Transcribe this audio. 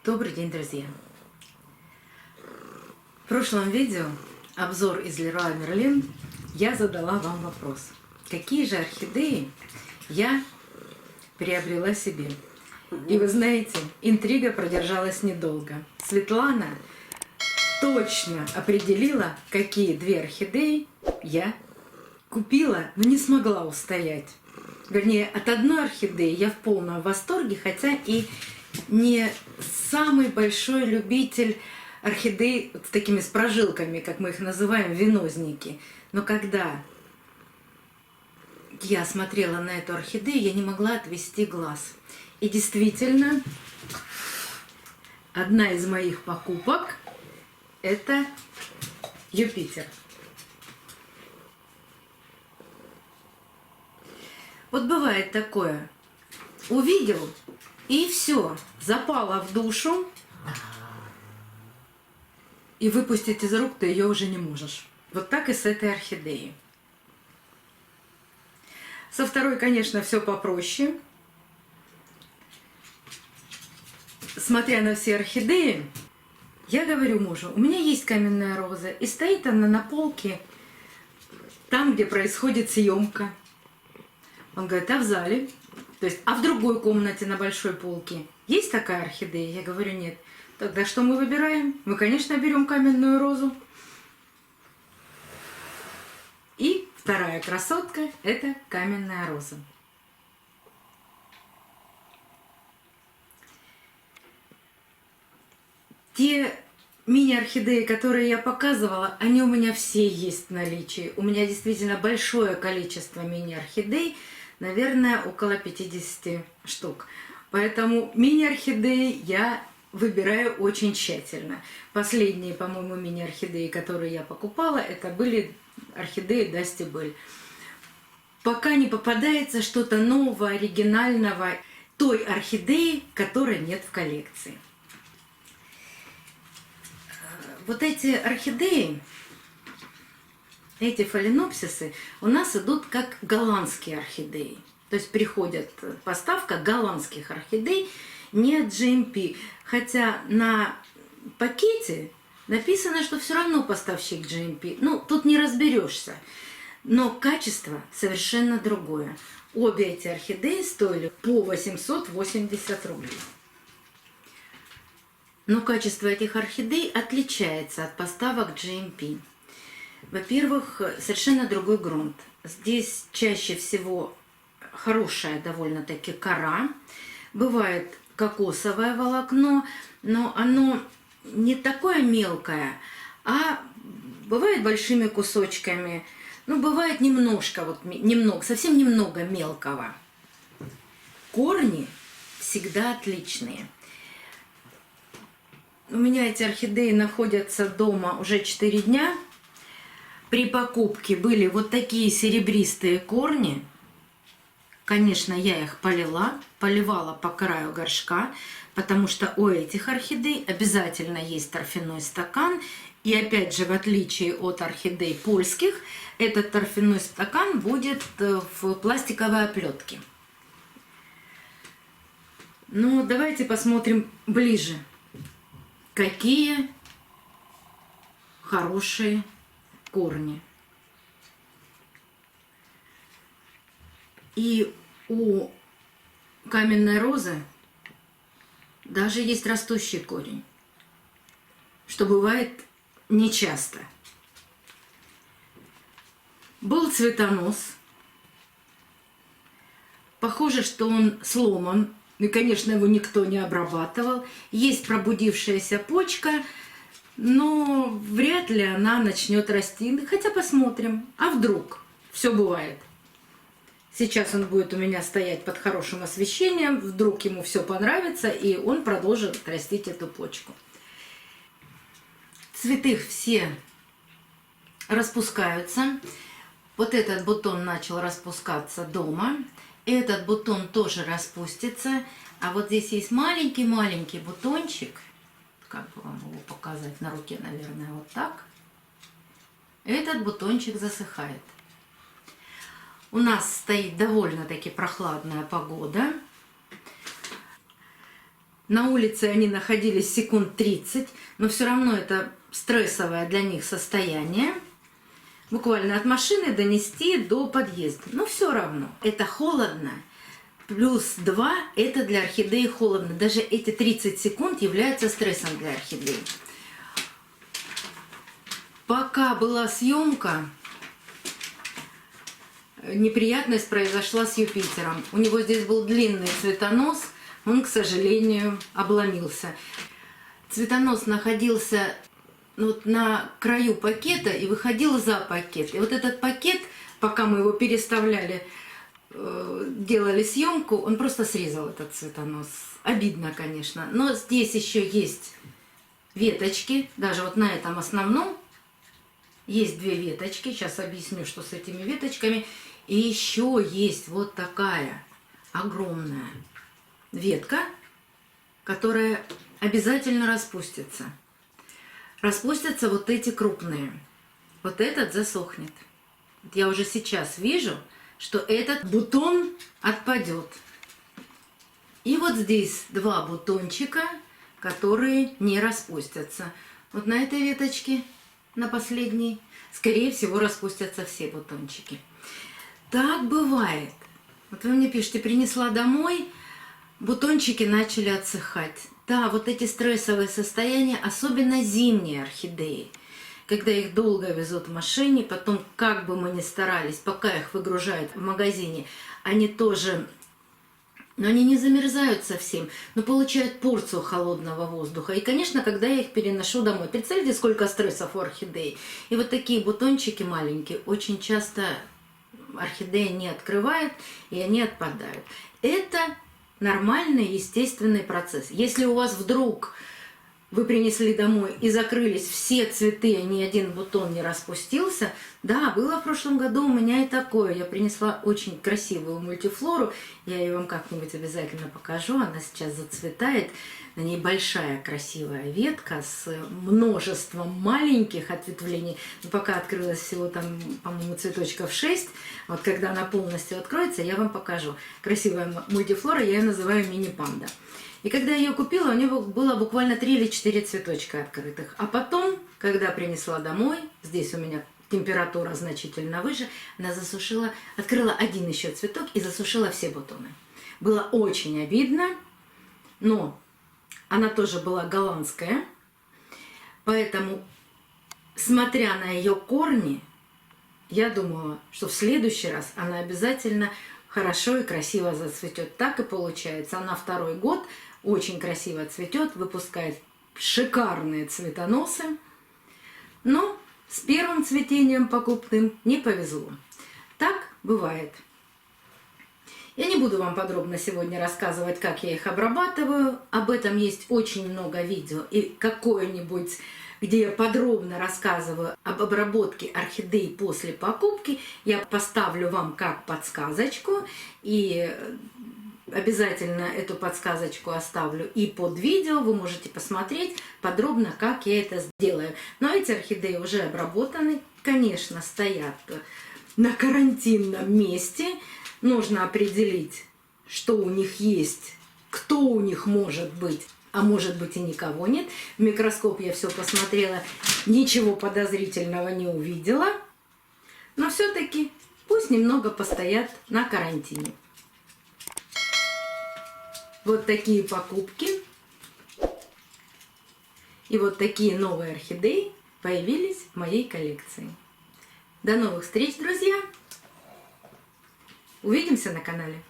Добрый день, друзья! В прошлом видео, обзор из Leroy Merlin, я задала вам вопрос. Какие же орхидеи я приобрела себе? И вы знаете, интрига продержалась недолго. Светлана точно определила, какие две орхидеи я купила, но не смогла устоять. Вернее, от одной орхидеи я в полном восторге, хотя и не самый большой любитель орхидей с такими с прожилками, как мы их называем, венозники. Но когда я смотрела на эту орхидею, я не могла отвести глаз. И действительно, одна из моих покупок – это Юпитер. Вот бывает такое. Увидел, и все, запало в душу, и выпустить из рук ты ее уже не можешь. Вот так и с этой орхидеей. Со второй, конечно, все попроще. Смотря на все орхидеи, я говорю мужу, у меня есть каменная роза, и стоит она на полке, там, где происходит съемка. Он говорит, а в зале? То есть, а в другой комнате на большой полке есть такая орхидея? Я говорю, нет. Тогда что мы выбираем? Мы, конечно, берем каменную розу. И вторая красотка – это каменная роза. Те мини-орхидеи, которые я показывала, они у меня все есть в наличии. У меня действительно большое количество мини-орхидей, наверное, около 50 штук. Поэтому мини-орхидеи я выбираю очень тщательно. Последние, по-моему, мини-орхидеи, которые я покупала, это были орхидеи Dusty Bell. Пока не попадается что-то нового, оригинального, той орхидеи, которой нет в коллекции. Вот эти орхидеи, эти фаленопсисы у нас идут как голландские орхидеи. То есть приходит поставка голландских орхидей, не от GMP. Хотя на пакете написано, что все равно поставщик GMP. Ну, тут не разберешься. Но качество совершенно другое. Обе эти орхидеи стоили по 880 рублей. Но качество этих орхидей отличается от поставок GMP. Во-первых, совершенно другой грунт. Здесь чаще всего хорошая довольно-таки кора. Бывает кокосовое волокно, но оно не такое мелкое, а бывает большими кусочками. Ну, бывает немножко, вот немного, совсем немного мелкого. Корни всегда отличные. У меня эти орхидеи находятся дома уже 4 дня. При покупке были вот такие серебристые корни. Конечно, я их поливала по краю горшка, потому что у этих орхидей обязательно есть торфяной стакан. И опять же, в отличие от орхидей польских, этот торфяной стакан будет в пластиковой оплетке. Ну, давайте посмотрим ближе. Какие хорошие корни. И у каменной розы даже есть растущий корень, что бывает нечасто. Был цветонос. Похоже, что он сломан. И, конечно, его никто не обрабатывал. Есть пробудившаяся почка, но вряд ли она начнет расти. Хотя посмотрим. А вдруг? Все бывает. Сейчас он будет у меня стоять под хорошим освещением. Вдруг ему все понравится, и он продолжит растить эту почку. Цветы все распускаются. Вот этот бутон начал распускаться дома. Этот бутон тоже распустится. А вот здесь есть маленький-маленький бутончик. Как бы вам его показать на руке, наверное, вот так. Этот бутончик засыхает. У нас стоит довольно-таки прохладная погода. На улице они находились секунд 30, но все равно это стрессовое для них состояние. Буквально от машины донести до подъезда. Но все равно это холодно. Плюс 2 это для орхидеи холодно. Даже эти 30 секунд являются стрессом для орхидеи. Пока была съемка, неприятность произошла с Юпитером. У него здесь был длинный цветонос, он, к сожалению, обломился. Цветонос находился вот на краю пакета и выходил за пакет. И вот этот пакет, пока мы его переставляли, делали съемку, он просто срезал этот цветонос. Обидно, конечно. Но здесь еще есть веточки, даже вот на этом основном есть 2 веточки. Сейчас объясню, что с этими веточками. И еще есть вот такая огромная ветка, которая обязательно распустится. Распустятся вот эти крупные. Вот этот засохнет. Я уже сейчас вижу, что этот бутон отпадет. И вот здесь 2 бутончика, которые не распустятся. Вот на этой веточке, на последней, скорее всего, распустятся все бутончики. Так бывает. Вот вы мне пишете, принесла домой, бутончики начали отсыхать. Да, вот эти стрессовые состояния, особенно зимние орхидеи, когда их долго везут в машине, потом, как бы мы ни старались, пока их выгружают в магазине, они тоже, но они не замерзают совсем, но получают порцию холодного воздуха. И, конечно, когда я их переношу домой, представьте, сколько стрессов у орхидей. И вот такие бутончики маленькие очень часто орхидея не открывает, и они отпадают. Это нормальный, естественный процесс. Если у вас вдруг вы принесли домой и закрылись все цветы, ни один бутон не распустился, да, было в прошлом году у меня и такое. Я принесла очень красивую мультифлору, я ее вам как-нибудь обязательно покажу, она сейчас зацветает. На ней большая красивая ветка с множеством маленьких ответвлений. Но пока открылось всего там, по-моему, цветочков 6. Вот когда она полностью откроется, я вам покажу. Красивая мультифлора, я ее называю мини-панда. И когда я ее купила, у нее было буквально 3 или 4 цветочка открытых. А потом, когда принесла домой, здесь у меня температура значительно выше, она засушила, открыла один еще цветок и засушила все бутоны. Было очень обидно, но она тоже была голландская, поэтому, смотря на ее корни, я думала, что в следующий раз она обязательно хорошо и красиво зацветет. Так и получается. Она 2-й год очень красиво цветет, выпускает шикарные цветоносы, но с первым цветением покупным не повезло. Так бывает. Я не буду вам подробно сегодня рассказывать, как я их обрабатываю. Об этом есть очень много видео. И какое-нибудь, где я подробно рассказываю об обработке орхидей после покупки, я поставлю вам как подсказочку. И обязательно эту подсказочку оставлю и под видео. Вы можете посмотреть подробно, как я это сделаю. Но эти орхидеи уже обработаны. Конечно, стоят на карантинном месте. Нужно определить, что у них есть, кто у них может быть, а может быть и никого нет. В микроскоп я все посмотрела, ничего подозрительного не увидела. Но все-таки пусть немного постоят на карантине. Вот такие покупки и вот такие новые орхидеи появились в моей коллекции. До новых встреч, друзья! Увидимся на канале.